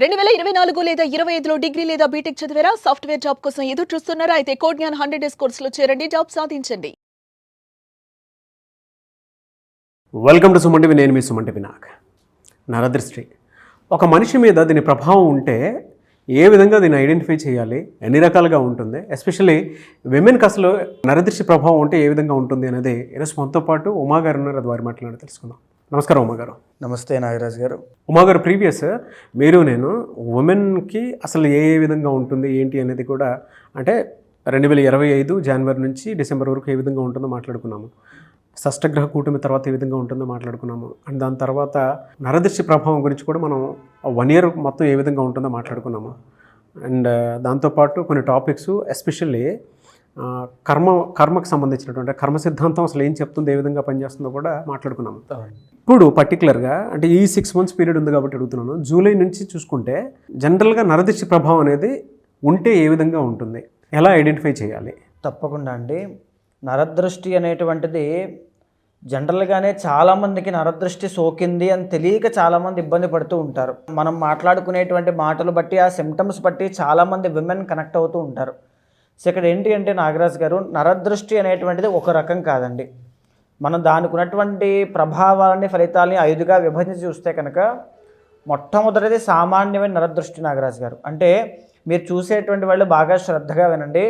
2024 లేదా 25లో డిగ్రీ లేదా బీటెక్ చదివారా? సాఫ్ట్‌వేర్ జాబ్ కోసం ఎదురు చూస్తున్నారా? అయితే కోడ్ జ్ఞాన్ 100 డేస్ కోర్సులో చేరండి, జాబ్ సాధించండి. Welcome to Suman TV. నేను మీ సుమన్ టీవీ. నరదృష్టి ఒక మనిషి మీద దీని ప్రభావం ఉంటే ఏ విధంగా దీన్ని ఐడెంటిఫై చేయాలి, ఎన్ని రకాలుగా ఉంటుంది, ఎస్పెషల్లీ విమెన్కి అసలు నరదృష్టి ప్రభావం ఉంటే ఏ విధంగా ఉంటుంది అనేది ఈరోజు మనతో పాటు ఉమా గారు ఉన్నారు. అది వారి మాట్లాడి తెలుసుకుందాం. నమస్కారం ఉమా గారు. నమస్తే నాగరాజ్ గారు. ఉమా గారు, ప్రీవియస్ నేను ఉమెన్కి అసలు ఏ విధంగా ఉంటుంది ఏంటి అనేది కూడా అంటే 2025 జనవరి నుంచి డిసెంబర్ వరకు ఏ విధంగా ఉంటుందో మాట్లాడుకున్నాము. షష్టగ్రహ కూటమి తర్వాత ఏ విధంగా ఉంటుందో మాట్లాడుకున్నాము. అండ్ దాని తర్వాత నరదృష్టి ప్రభావం గురించి కూడా మనం 1 ఇయర్ మొత్తం ఏ విధంగా ఉంటుందో మాట్లాడుకున్నాము. అండ్ దాంతోపాటు కొన్ని టాపిక్స్ ఎస్పెషల్లీ కర్మకు సంబంధించినటువంటి కర్మ సిద్ధాంతం అసలు ఏం చెప్తుందో, ఏ విధంగా పనిచేస్తుందో కూడా మాట్లాడుకున్నాము. ఇప్పుడు పర్టికులర్గా అంటే ఈ 6 months పీరియడ్ ఉంది కాబట్టి అడుగుతున్నాను. జూలై నుంచి చూసుకుంటే జనరల్గా నరదృష్టి ప్రభావం అనేది ఉంటే ఏ విధంగా ఉంటుంది, ఎలా ఐడెంటిఫై చేయాలి? తప్పకుండా అండి. నరదృష్టి అనేటువంటిది జనరల్గానే చాలామందికి నరదృష్టి సోకింది అని తెలియక చాలామంది ఇబ్బంది పడుతూ ఉంటారు. మనం మాట్లాడుకునేటువంటి మాటలు బట్టి, ఆ సిమ్టమ్స్ బట్టి చాలామంది విమెన్ కనెక్ట్ అవుతూ ఉంటారు. సో ఇక్కడ ఏంటి అంటే నాగరాజ్ గారు, నరదృష్టి అనేటువంటిది ఒక రకం కాదండి. మనం దానికి ఉన్నటువంటి ప్రభావాలని, ఫలితాలని 5గా విభజించి చూస్తే కనుక మొట్టమొదటిది సామాన్యమైన నరదృష్టి నాగరాజ్ గారు. అంటే మీరు చూసేటువంటి వాళ్ళు బాగా శ్రద్ధగా వినండి.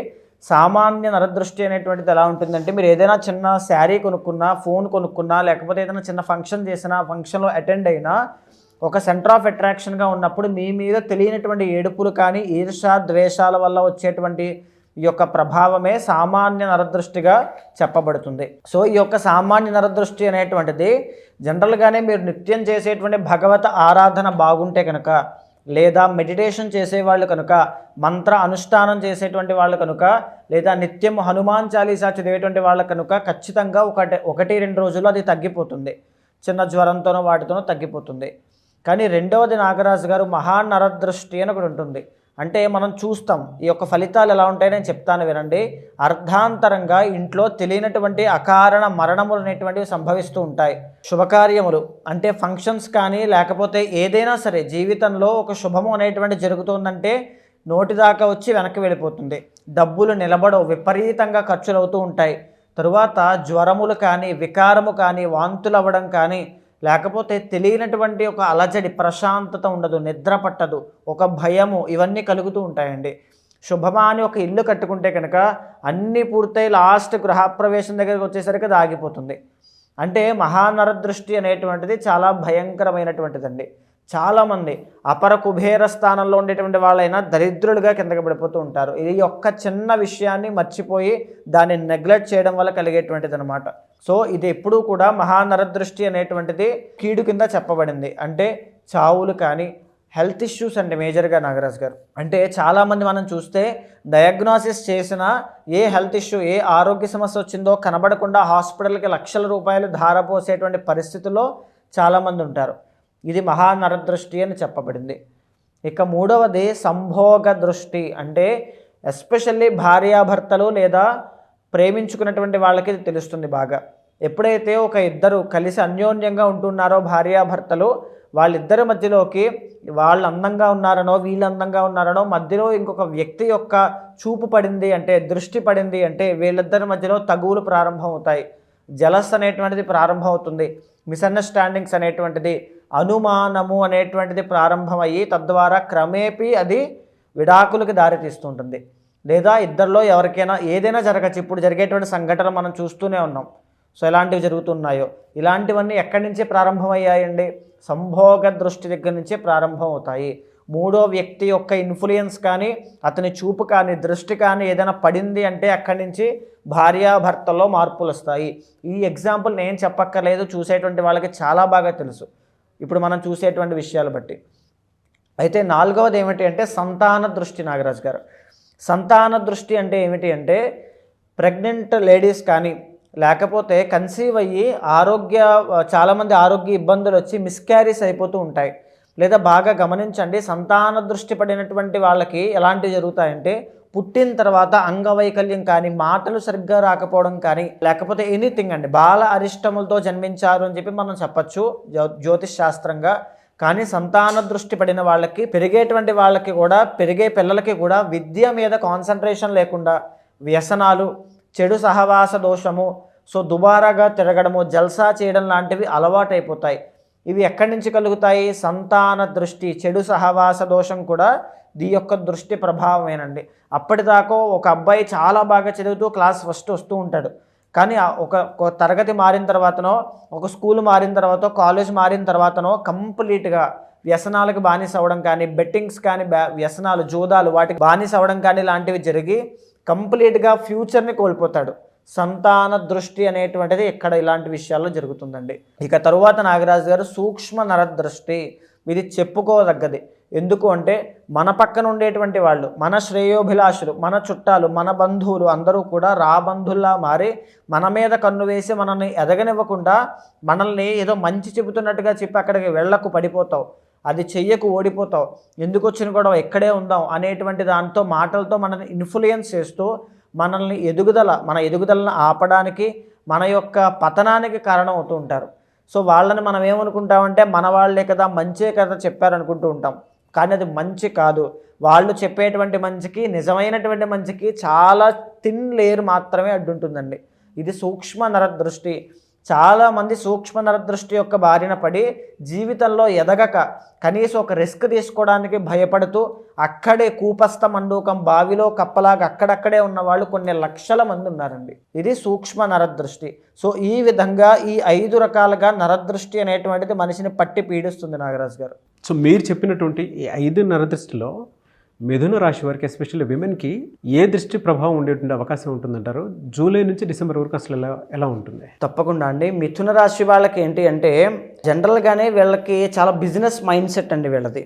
సామాన్య నరదృష్టి అనేటువంటిది ఎలా ఉంటుందంటే, మీరు ఏదైనా చిన్న శారీ కొనుక్కున్నా, ఫోన్ కొనుక్కున్నా, లేకపోతే ఏదైనా చిన్న ఫంక్షన్ చేసినా, ఫంక్షన్లో అటెండ్ అయినా ఒక సెంటర్ ఆఫ్ అట్రాక్షన్గా ఉన్నప్పుడు మీ మీద తెలియనటువంటి ఏడుపులు కానీ, ఈర్ష ద్వేషాల వల్ల వచ్చేటువంటి ఈ యొక్క ప్రభావమే సామాన్య నరదృష్టిగా చెప్పబడుతుంది. సో ఈ యొక్క సామాన్య నరదృష్టి అనేటువంటిది జనరల్గానే మీరు నిత్యం చేసేటువంటి భగవత ఆరాధన బాగుంటే కనుక, లేదా మెడిటేషన్ చేసేవాళ్ళు కనుక, మంత్ర అనుష్ఠానం చేసేటువంటి వాళ్ళు కనుక, లేదా నిత్యం హనుమాన్ చాలీసా చదివేటువంటి వాళ్ళు కనుక ఖచ్చితంగా 1-2 రోజుల్లో అది తగ్గిపోతుంది. చిన్న జ్వరంతోనో వాటితోనో తగ్గిపోతుంది. కానీ రెండవది నాగరాజు గారు, మహానరదృష్టి అని ఒకటి ఉంటుంది. అంటే మనం చూస్తాం ఈ యొక్క ఫలితాలు ఎలా ఉంటాయో నేను చెప్తాను వినండి. అర్ధాంతరంగా ఇంట్లో తెలియనటువంటి అకారణ మరణములు అనేటువంటివి సంభవిస్తూ ఉంటాయి. శుభకార్యములు అంటే ఫంక్షన్స్ కానీ, లేకపోతే ఏదైనా సరే జీవితంలో ఒక శుభము అనేటువంటి జరుగుతుందంటే నోటి దాకా వచ్చి వెనక్కి వెళ్ళిపోతుంది. డబ్బులు నిలబడవు, విపరీతంగా ఖర్చులు అవుతూ ఉంటాయి. తరువాత జ్వరములు కానీ, వికారము కానీ, వాంతులు అవ్వడం కానీ, లేకపోతే తెలియనటువంటి ఒక అలజడి, ప్రశాంతత ఉండదు, నిద్ర పట్టదు, ఒక భయము, ఇవన్నీ కలుగుతూ ఉంటాయండి. శుభమా అని ఒక ఇల్లు కట్టుకుంటే కనుక అన్నీ పూర్తయి లాస్ట్ గృహప్రవేశం దగ్గరికి వచ్చేసరికి అది ఆగిపోతుంది. అంటే మహానరదృష్టి అనేటువంటిది చాలా భయంకరమైనటువంటిదండి. చాలామంది అపర కుబేర స్థానంలో ఉండేటువంటి వాళ్ళైనా దరిద్రులుగా కిందకి పడిపోతూ ఉంటారు. ఇది ఒక్క చిన్న విషయాన్ని మర్చిపోయి దాన్ని నెగ్లెక్ట్ చేయడం వల్ల కలిగేటువంటిది అనమాట. సో ఇది ఎప్పుడూ కూడా మహానరదృష్టి అనేటువంటిది కీడు కింద చెప్పబడింది. అంటే చావులు కానీ, హెల్త్ ఇష్యూస్ అంటే మేజర్గా నాగరాజ్ గారు. అంటే చాలామంది మనం చూస్తే డయాగ్నోసిస్ చేసిన ఏ హెల్త్ ఇష్యూ, ఏ ఆరోగ్య సమస్య వచ్చిందో కనబడకుండా హాస్పిటల్కి లక్షల రూపాయలు ధారపోసేటువంటి పరిస్థితుల్లో చాలామంది ఉంటారు. ఇది మహానరదృష్టి అని చెప్పబడింది. ఇక మూడవది సంభోగ దృష్టి. అంటే ఎస్పెషల్లీ భార్యాభర్తలు లేదా ప్రేమించుకున్నటువంటి వాళ్ళకి ఇది తెలుస్తుంది బాగా. ఎప్పుడైతే ఒక ఇద్దరు కలిసి అన్యోన్యంగా ఉంటున్నారో భార్యాభర్తలు, వాళ్ళిద్దరి మధ్యలోకి వాళ్ళు అందంగా ఉన్నారనో, వీళ్ళు అందంగా ఉన్నారనో, మధ్యలో ఇంకొక వ్యక్తి యొక్క చూపు పడింది అంటే, దృష్టి పడింది అంటే వీళ్ళిద్దరి మధ్యలో తగువులు ప్రారంభం అవుతాయి. జలస్ అనేటువంటిది ప్రారంభం అవుతుంది. మిస్అండర్స్టాండింగ్స్ అనేటువంటిది, అనుమానము అనేటువంటిది ప్రారంభమయ్యి తద్వారా క్రమేపీ అది విడాకులకు దారితీస్తుంటుంది. లేదా ఇద్దరిలో ఎవరికైనా ఏదైనా జరగచ్చు. ఇప్పుడు జరిగేటువంటి సంఘటనలు మనం చూస్తూనే ఉన్నాం. సో ఎలాంటివి జరుగుతున్నాయో, ఇలాంటివన్నీ ఎక్కడి నుంచే ప్రారంభమయ్యాయండి? సంభోగ దృష్టి దగ్గర నుంచే ప్రారంభం అవుతాయి. మూడో వ్యక్తి యొక్క ఇన్ఫ్లుయెన్స్ కానీ, అతని చూపు కానీ, దృష్టి కానీ ఏదైనా పడింది అంటే అక్కడి నుంచి భార్యాభర్తల్లో మార్పులు వస్తాయి. ఈ ఎగ్జాంపుల్ నేను చెప్పక్కర్లేదు, చూసేటువంటి వాళ్ళకి చాలా బాగా తెలుసు ఇప్పుడు మనం చూసేటువంటి విషయాలు బట్టి. అయితే నాలుగవది ఏమిటి అంటే సంతాన దృష్టి నాగరాజ్ గారు. సంతాన దృష్టి అంటే ఏమిటి అంటే, ప్రెగ్నెంట్ లేడీస్ కానీ, లేకపోతే కన్సీవ్ అయ్యి చాలామంది ఆరోగ్య ఇబ్బందులు వచ్చి మిస్క్యారీస్ అయిపోతూ ఉంటాయి. లేదా బాగా గమనించండి, సంతాన దృష్టి పడినటువంటి వాళ్ళకి ఎలాంటివి జరుగుతాయంటే, పుట్టిన తర్వాత అంగవైకల్యం కానీ, మాటలు సరిగ్గా రాకపోవడం కానీ, లేకపోతే ఎనీథింగ్ అండి, బాల అరిష్టములతో జన్మించారు అని చెప్పి మనం చెప్పచ్చు జ్యోతిష్ శాస్త్రంగా. కానీ సంతాన దృష్టి పడిన వాళ్ళకి, పెరిగేటువంటి వాళ్ళకి కూడా, పెరిగే పిల్లలకి కూడా విద్య మీద కాన్సన్ట్రేషన్ లేకుండా వ్యసనాలు, చెడు సహవాస దోషము, సో దుబారాగా తిరగడము, జల్సా చేయడం లాంటివి అలవాటైపోతాయి. ఇవి ఎక్కడి నుంచి కలుగుతాయి? సంతాన దృష్టి, చెడు సహవాస దోషం కూడా దీ యొక్క దృష్టి ప్రభావమేనండి. అప్పటిదాకా ఒక అబ్బాయి చాలా బాగా చదువుతూ క్లాస్ ఫస్ట్ వస్తూ ఉంటాడు, కానీ ఒక తరగతి మారిన తర్వాతనో, ఒక స్కూల్ మారిన తర్వాత, కాలేజ్ మారిన తర్వాతనో కంప్లీట్గా వ్యసనాలకు బానిస అవ్వడం కానీ, బెట్టింగ్స్ కానీ, వ్యసనాలు, జూదాలు వాటికి బానిస అవ్వడం కానీ లాంటివి జరిగి కంప్లీట్గా ఫ్యూచర్ని కోల్పోతాడు. సంతాన దృష్టి అనేటువంటిది ఇక్కడ ఇలాంటి విషయాల్లో జరుగుతుందండి. ఇక తరువాత నాగరాజు గారు సూక్ష్మ నరదృష్టి. ఇది చెప్పుకోదగ్గది. ఎందుకు అంటే మన పక్కన ఉండేటువంటి వాళ్ళు, మన శ్రేయోభిలాషులు, మన చుట్టాలు, మన బంధువులు అందరూ కూడా రాబంధుల్లా మారి మన మీద కన్ను వేసి మనల్ని ఎదగనివ్వకుండా, మనల్ని ఏదో మంచి చెబుతున్నట్టుగా చెప్పి అక్కడికి వెళ్ళకు, పడిపోతావు, అది చెయ్యకు, ఓడిపోతావు, ఎందుకు వచ్చిన గొడవ, ఎక్కడే ఉందాం అనేటువంటి దాంతో, మాటలతో మనల్ని ఇన్ఫ్లుయెన్స్ చేస్తూ మనల్ని మన ఎదుగుదలను ఆపడానికి, మన యొక్క పతనానికి కారణం అవుతూ ఉంటారు. సో వాళ్ళని మనం ఏమనుకుంటామంటే మన వాళ్ళే కదా, మంచే కదా చెప్పారనుకుంటూ ఉంటాం. కానీ అది మంచి కాదు. వాళ్ళు చెప్పేటువంటి మంచికి, నిజమైనటువంటి మంచికి చాలా థిన్ లేయర్ మాత్రమే అడ్డుంటుందండి. ఇది సూక్ష్మ నరదృష్టి. చాలామంది సూక్ష్మ నరదృష్టి యొక్క బారిన పడి జీవితంలో ఎదగక, కనీసం ఒక రిస్క్ తీసుకోవడానికి భయపడుతూ అక్కడే కూపస్థ మండూకం, బావిలో కప్పలాగా అక్కడక్కడే ఉన్నవాళ్ళు కొన్ని లక్షల మంది ఉన్నారండి. ఇది సూక్ష్మ నరదృష్టి. సో ఈ విధంగా ఈ 5 రకాలుగా నరదృష్టి అనేటువంటిది మనిషిని పట్టి పీడిస్తుంది నాగరాజు గారు. సో మీరు చెప్పినటువంటి ఈ 5 నరదృష్టిలో మిథున రాశి వారికి, ఎస్పెషల్లీ విమెన్కి ఏ దృష్టి ప్రభావం ఉండేటువంటి అవకాశం ఉంటుందంటారు? జూలై నుంచి డిసెంబర్ వరకు అసలు ఎలా ఉంటుంది? తప్పకుండా అండి. మిథున రాశి వాళ్ళకి ఏంటి అంటే జనరల్గానే వీళ్ళకి చాలా బిజినెస్ మైండ్ సెట్ అండి. వీళ్ళది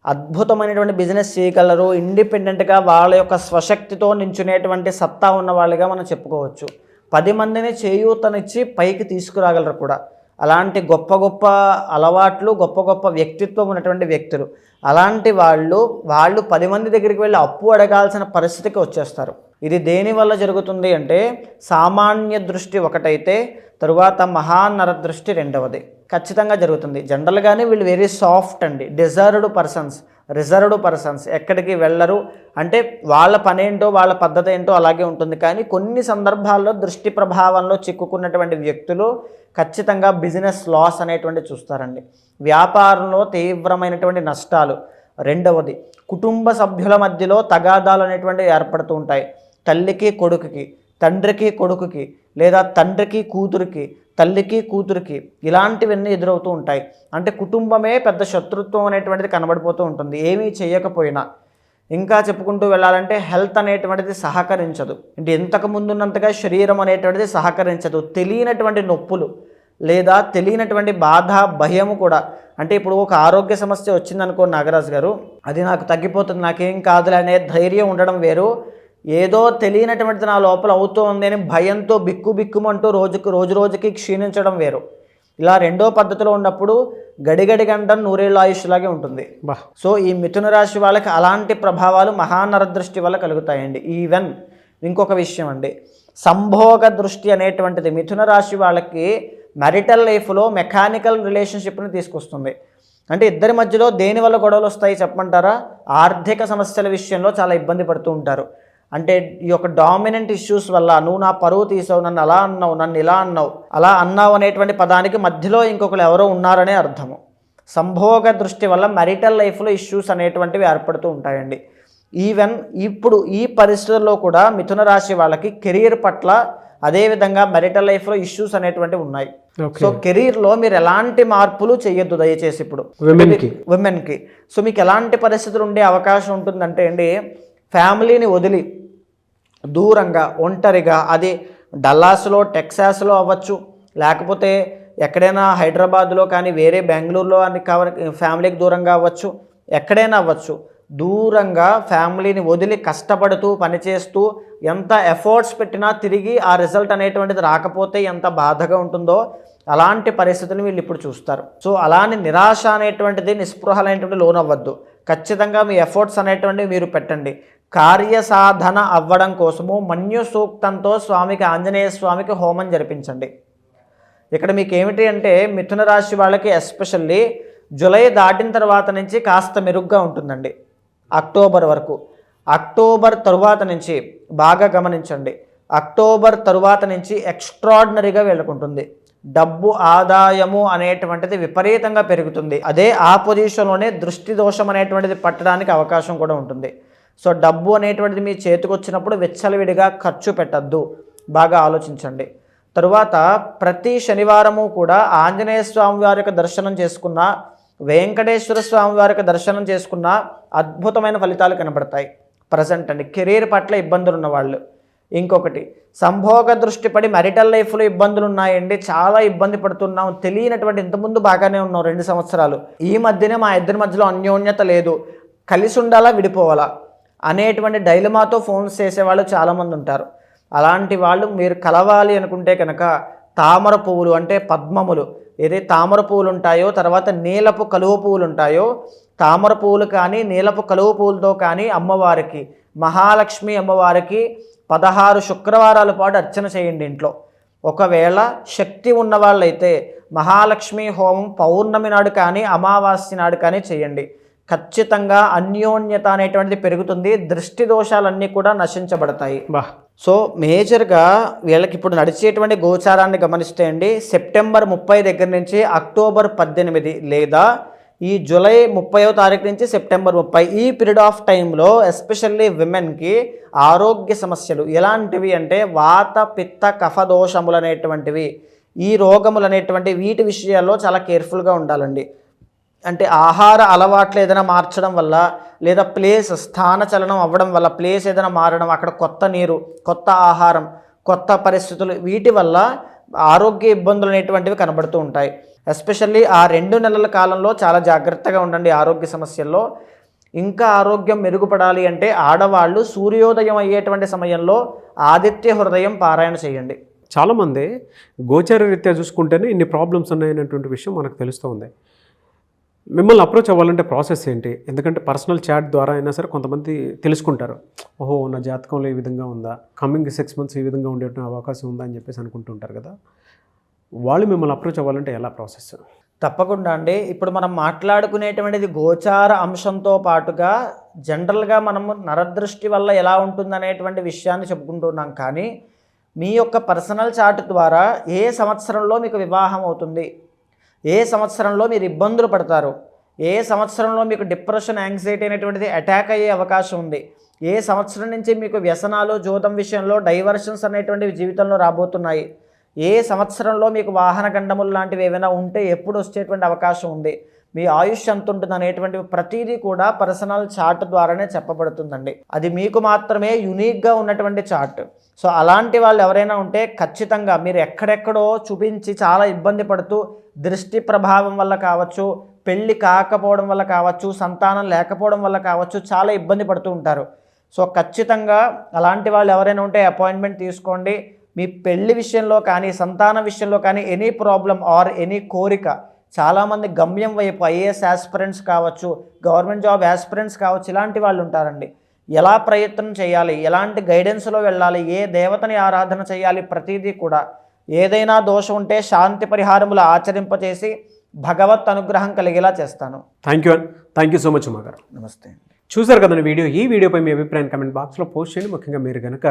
అద్భుతమైనటువంటి బిజినెస్ చేయగలరు. ఇండిపెండెంట్గా వాళ్ళ యొక్క స్వశక్తితో నించునేటువంటి సత్తా ఉన్న వాళ్ళుగా మనం చెప్పుకోవచ్చు. 10 మందిని చేయూతనిచ్చి పైకి తీసుకురాగలరు కూడా. అలాంటి గొప్ప గొప్ప అలవాట్లు, గొప్ప గొప్ప వ్యక్తిత్వం ఉన్నటువంటి వ్యక్తులు. అలాంటి వాళ్ళు 10 మంది దగ్గరికి వెళ్ళి అప్పు అడగాల్సిన పరిస్థితికి వచ్చేస్తారు. ఇది దేనివల్ల జరుగుతుంది అంటే సామాన్య దృష్టి ఒకటైతే, తరువాత మహానర దృష్టి రెండవది ఖచ్చితంగా జరుగుతుంది. జనరల్గానే వీళ్ళు వెరీ సాఫ్ట్ అండి, రిజర్వ్డ్ పర్సన్స్, ఎక్కడికి వెళ్ళరు. అంటే వాళ్ళ పనేంటో, వాళ్ళ పద్ధతి ఏంటో అలాగే ఉంటుంది. కానీ కొన్ని సందర్భాల్లో దృష్టి ప్రభావంలో చిక్కుకున్నటువంటి వ్యక్తులు ఖచ్చితంగా బిజినెస్ లాస్ అనేటువంటి చూస్తారండి. వ్యాపారంలో తీవ్రమైనటువంటి నష్టాలు. రెండవది, కుటుంబ సభ్యుల మధ్యలో తగాదాలు అనేటువంటివి ఏర్పడుతూ ఉంటాయి. తల్లికి కొడుకుకి, తండ్రికి కొడుకుకి, లేదా తండ్రికి కూతురికి, తల్లికి కూతురికి, ఇలాంటివన్నీ ఎదురవుతూ ఉంటాయి. అంటే కుటుంబమే పెద్ద శత్రుత్వం అనేటువంటిది కనబడిపోతూ ఉంటుంది ఏమీ చేయకపోయినా. ఇంకా చెప్పుకుంటూ వెళ్ళాలంటే హెల్త్ అనేటువంటిది సహకరించదు. అంటే ఇంతకు ముందున్నంతగా శరీరం అనేటువంటిది సహకరించదు. తెలియనటువంటి నొప్పులు లేదా తెలియనటువంటి బాధ, భయము కూడా. అంటే ఇప్పుడు ఒక ఆరోగ్య సమస్య వచ్చిందనుకో నాగరాజు గారు, అది నాకు తగ్గిపోతుంది, నాకేం కాదులే అనే ధైర్యం ఉండడం వేరు. ఏదో తెలియనటువంటిది నా లోపల అవుతోంది అని భయంతో బిక్కుమంటూ రోజు రోజుకి క్షీణించడం వేరు. ఇలా రెండో పద్ధతిలో ఉన్నప్పుడు గడిగడి గంట 100 ఏళ్ళ ఆయుష్లాగే ఉంటుంది. సో ఈ మిథున రాశి వాళ్ళకి అలాంటి ప్రభావాలు మహానర దృష్టి వల్ల కలుగుతాయండి. ఈవెన్ ఇంకొక విషయం అండి, సంభోగ దృష్టి అనేటువంటిది మిథున రాశి వాళ్ళకి మ్యారిటల్ లైఫ్లో మెకానికల్ రిలేషన్షిప్ని తీసుకొస్తుంది. అంటే ఇద్దరి మధ్యలో దేనివల్ల గొడవలు వస్తాయి చెప్పమంటారా? ఆర్థిక సమస్యల విషయంలో చాలా ఇబ్బంది పడుతూ ఉంటారు. అంటే ఈ యొక్క డామినెంట్ ఇష్యూస్ వల్ల, నువ్వు నా పరువు తీసావు, నన్ను అలా అన్నావు, నన్ను ఇలా అన్నావు, అలా అన్నావు అనేటువంటి పదానికి మధ్యలో ఇంకొకరు ఎవరో ఉన్నారనే అర్థము. సంభోగ దృష్టి వల్ల మ్యారిటల్ లైఫ్లో ఇష్యూస్ అనేటువంటివి ఏర్పడుతూ ఉంటాయండి. ఈవెన్ ఇప్పుడు ఈ పరిస్థితుల్లో కూడా మిథున రాశి వాళ్ళకి కెరీర్ పట్ల, అదేవిధంగా మ్యారిటల్ లైఫ్లో ఇష్యూస్ అనేటువంటివి ఉన్నాయి. సో కెరీర్లో మీరు ఎలాంటి మార్పులు చేయొద్దు దయచేసి. ఇప్పుడు విమెన్కి సో మీకు ఎలాంటి పరిస్థితులు ఉండే అవకాశం ఉంటుందంటే అండి, ఫ్యామిలీని వదిలి దూరంగా, ఒంటరిగా, అది డల్లాస్లో, టెక్సాస్లో అవ్వచ్చు, లేకపోతే ఎక్కడైనా హైదరాబాద్లో కానీ, వేరే బెంగళూరులో అని ఫ్యామిలీకి దూరంగా అవ్వచ్చు, ఎక్కడైనా అవ్వచ్చు. దూరంగా ఫ్యామిలీని వదిలి కష్టపడుతూ పనిచేస్తూ ఎంత ఎఫర్ట్స్ పెట్టినా తిరిగి ఆ రిజల్ట్ అనేటువంటిది రాకపోతే ఎంత బాధగా ఉంటుందో అలాంటి పరిస్థితులు వీళ్ళు ఇప్పుడు చూస్తారు. సో అలానే నిరాశ అనేటువంటిది, నిస్పృహలైనటువంటి లోనవ్వద్దు. ఖచ్చితంగా మీ ఎఫర్ట్స్ అనేటువంటివి మీరు పెట్టండి. కార్యసాధన అవ్వడం కోసము మన్యు సూక్తంతో స్వామికి, ఆంజనేయ స్వామికి హోమం జరిపించండి. ఇక్కడ మీకు ఏమిటి అంటే మిథున రాశి వాళ్ళకి ఎస్పెషల్లీ జూలై దాటిన తర్వాత నుంచి కాస్త మెరుగ్గా ఉంటుందండి అక్టోబర్ వరకు. అక్టోబర్ తరువాత నుంచి బాగా గమనించండి, అక్టోబర్ తరువాత నుంచి ఎక్స్ట్రాడినరీగా వెళ్ళుకుంటుంది. డబ్బు ఆదాయము అనేటువంటిది విపరీతంగా పెరుగుతుంది. అదే ఆ పొజిషన్లోనే దృష్టి దోషం అనేటువంటిది పట్టడానికి అవకాశం కూడా ఉంటుంది. సో డబ్బు అనేటువంటిది మీ చేతికి వచ్చినప్పుడు విచ్చలవిడిగా ఖర్చు పెట్టద్దు, బాగా ఆలోచించండి. తరువాత ప్రతి శనివారము కూడా ఆంజనేయ స్వామి వారి యొక్క దర్శనం చేసుకున్న, వెంకటేశ్వర స్వామి వారి యొక్క దర్శనం చేసుకున్న అద్భుతమైన ఫలితాలు కనబడతాయి. ప్రజెంట్ అండి కెరీర్ పట్ల ఇబ్బందులు ఉన్నవాళ్ళు. ఇంకొకటి సంభోగ దృష్టి పడి మ్యారిటల్ లైఫ్లో ఇబ్బందులు ఉన్నాయండి, చాలా ఇబ్బంది పడుతున్నాం, తెలియనటువంటి ఇంతకుముందు బాగానే ఉన్నాం 2 సంవత్సరాలు, ఈ మధ్యనే మా ఇద్దరి మధ్యలో అన్యోన్యత లేదు, కలిసి ఉండాలా విడిపోవాలా అనేటువంటి డైలమాతో ఫోన్స్ చేసేవాళ్ళు చాలామంది ఉంటారు. అలాంటి వాళ్ళు మీరు కలవాలి అనుకుంటే కనుక తామర పువ్వులు అంటే పద్మములు, ఏదైతే తామర పువ్వులు ఉంటాయో, తర్వాత నీలపు కలువ పువ్వులు ఉంటాయో, తామర పువ్వులు కానీ నీలపు కలువ పువ్వులతో కానీ అమ్మవారికి, మహాలక్ష్మి అమ్మవారికి 16 శుక్రవారాల పాటు అర్చన చేయండి ఇంట్లో. ఒకవేళ శక్తి ఉన్న వాళ్ళైతే మహాలక్ష్మి హోమం పౌర్ణమి నాడు కానీ అమావాస్య నాడు కానీ చేయండి. ఖచ్చితంగా అన్యోన్యత అనేటువంటిది పెరుగుతుంది, దృష్టి దోషాలన్నీ కూడా నశించబడతాయి. సో మేజర్గా వీళ్ళకి ఇప్పుడు నడిచేటువంటి గోచారాన్ని గమనిస్తే అండి, సెప్టెంబర్ 30 దగ్గర నుంచి అక్టోబర్ 18 లేదా ఈ జూలై 30వ తారీఖు నుంచి సెప్టెంబర్ 30 ఈ పీరియడ్ ఆఫ్ టైంలో ఎస్పెషల్లీ విమెన్కి ఆరోగ్య సమస్యలు ఎలాంటివి అంటే వాత పిత్త కఫ దోషములు అనేటువంటివి, ఈ రోగములు అనేటువంటి వీటి విషయాల్లో చాలా కేర్ఫుల్గా ఉండాలండి. అంటే ఆహార అలవాట్లు ఏదైనా మార్చడం వల్ల, లేదా ప్లేస్ స్థాన చలనం అవ్వడం వల్ల, ప్లేస్ ఏదైనా మారడం, అక్కడ కొత్త నీరు, కొత్త ఆహారం, కొత్త పరిస్థితులు, వీటి వల్ల ఆరోగ్య ఇబ్బందులు అనేటువంటివి కనబడుతూ ఉంటాయి. ఎస్పెషల్లీ ఆ 2 నెలల కాలంలో చాలా జాగ్రత్తగా ఉండండి ఆరోగ్య సమస్యల్లో. ఇంకా ఆరోగ్యం మెరుగుపడాలి అంటే ఆడవాళ్ళు సూర్యోదయం అయ్యేటువంటి సమయంలో ఆదిత్య హృదయం పారాయణ చేయండి. చాలామంది గోచార రీత్యా చూసుకుంటేనే ఇన్ని ప్రాబ్లమ్స్ ఉన్నాయనేటువంటి విషయం మనకు తెలుస్తూ ఉంది. మిమ్మల్ని అప్రోచ్ అవ్వాలంటే ప్రాసెస్ ఏంటి? ఎందుకంటే పర్సనల్ చాట్ ద్వారా అయినా సరే కొంతమంది తెలుసుకుంటారు, ఓహో నా జాతకంలో ఈ విధంగా ఉందా, కమింగ్ 6 months ఈ విధంగా ఉండే అవకాశం ఉందా అని చెప్పేసి అనుకుంటుంటారు కదా. వాళ్ళు మిమ్మల్ని అప్రోచ్ అవ్వాలంటే ఎలా ప్రాసెస్? తప్పకుండా అండి. ఇప్పుడు మనం మాట్లాడుకునేటువంటిది గోచార అంశంతో పాటుగా జనరల్గా మనము నరదృష్టి వల్ల ఎలా ఉంటుందనేటువంటి విషయాన్ని చెప్పుకుంటున్నాం. కానీ మీ యొక్క పర్సనల్ చార్ట్ ద్వారా ఏ సంవత్సరంలో మీకు వివాహం అవుతుంది, ఏ సంవత్సరంలో మీరు ఇబ్బందులు పడతారు, ఏ సంవత్సరంలో మీకు డిప్రెషన్ యాంగ్జైటీ అనేటువంటిది అటాక్ అయ్యే అవకాశం ఉంది, ఏ సంవత్సరం నుంచి మీకు వ్యసనాలు జోదం విషయంలో డైవర్షన్స్ అనేటువంటివి జీవితంలో రాబోతున్నాయి, ఏ సంవత్సరంలో మీకు వాహన గండములు లాంటివి ఏమైనా ఉంటే ఎప్పుడు వచ్చేటువంటి అవకాశం ఉంది, మీ ఆయుష్ ఎంత ఉంటుంది అనేటువంటివి ప్రతిదీ కూడా పర్సనల్ చార్ట్ ద్వారానే చెప్పబడుతుందండి. అది మీకు మాత్రమే యునిక్గా ఉన్నటువంటి చార్ట్. సో అలాంటి వాళ్ళు ఎవరైనా ఉంటే ఖచ్చితంగా మీరు ఎక్కడెక్కడో చూపించి చాలా ఇబ్బంది పడుతూ, దృష్టి ప్రభావం వల్ల కావచ్చు, పెళ్ళి కాకపోవడం వల్ల కావచ్చు, సంతానం లేకపోవడం వల్ల కావచ్చు, చాలా ఇబ్బంది పడుతూ ఉంటారు. సో ఖచ్చితంగా అలాంటి వాళ్ళు ఎవరైనా ఉంటే అపాయింట్మెంట్ తీసుకోండి. మీ పెళ్లి విషయంలో కానీ, సంతానం విషయంలో కానీ ఎనీ ప్రాబ్లం ఆర్ ఎనీ కోరిక, చాలామంది గమ్యం వైపు ఐఏఎస్ యాస్పిరెంట్స్ కావచ్చు, గవర్నమెంట్ జాబ్ యాస్పిరెంట్స్ కావచ్చు, ఇలాంటి వాళ్ళు ఉంటారండి. ఎలా ప్రయత్నం చేయాలి, ఎలాంటి గైడెన్స్లో వెళ్ళాలి, ఏ దేవతని ఆరాధన చేయాలి, ప్రతిదీ కూడా ఏదైనా దోషం ఉంటే శాంతి పరిహారములు ఆచరింపచేసి భగవత్ అనుగ్రహం కలిగేలా చేస్తాను. Thank you so much Uma గారు. నమస్తే. చూసారు కదండి వీడియో. ఈ వీడియోపై మీ అభిప్రాయాన్ని కమెంట్ బాక్స్లో పోస్ట్ చేయండి. ముఖ్యంగా మీరు కనుక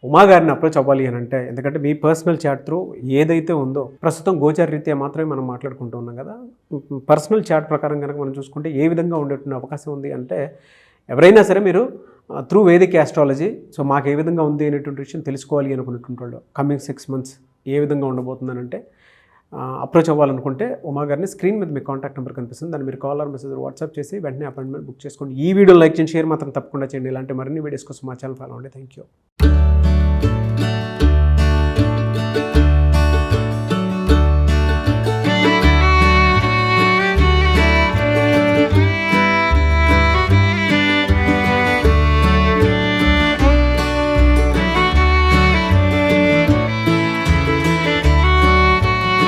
ఉమా గారిని అప్రోచ్ అవ్వాలి అని అంటే, ఎందుకంటే మీ పర్సనల్ చాట్ త్రూ ఏదైతే ఉందో, ప్రస్తుతం గోచార రీత్యా మాత్రమే మనం మాట్లాడుకుంటూ ఉన్నాం కదా, పర్సనల్ చాట్ ప్రకారం కనుక మనం చూసుకుంటే ఏ విధంగా ఉండేటువంటి అవకాశం ఉంది అంటే, ఎవరైనా సరే మీరు త్రూ వేదిక్ ఆస్ట్రాలజీ, సో మాకు ఏ విధంగా ఉంది అనేటువంటి విషయం తెలుసుకోవాలి అనుకున్నటువంటి వాళ్ళు కమింగ్ 6 months ఏ విధంగా ఉండబోతుందనంటే అప్రోచ్ అవ్వాలనుకుంటే ఉమా గారిని స్క్రీన్ మీద మీ కాంటాక్ట్ నెంబర్ కనిపిస్తుంది, దాన్ని మీరు కాల్ ఆర్ మెసేజ్ వాట్సాప్ చేసి వెంటనే అపాయింట్మెంట్ బుక్ చేసుకోండి. ఈ వీడియో లైక్ చేయండి, షేర్ మాత్రం తప్పకుండా చేయండి. ఇలాంటి మరిన్ని వీడియోస్ కోసం మా ఛానల్ ఫాలో అవ్వండి. Thank you.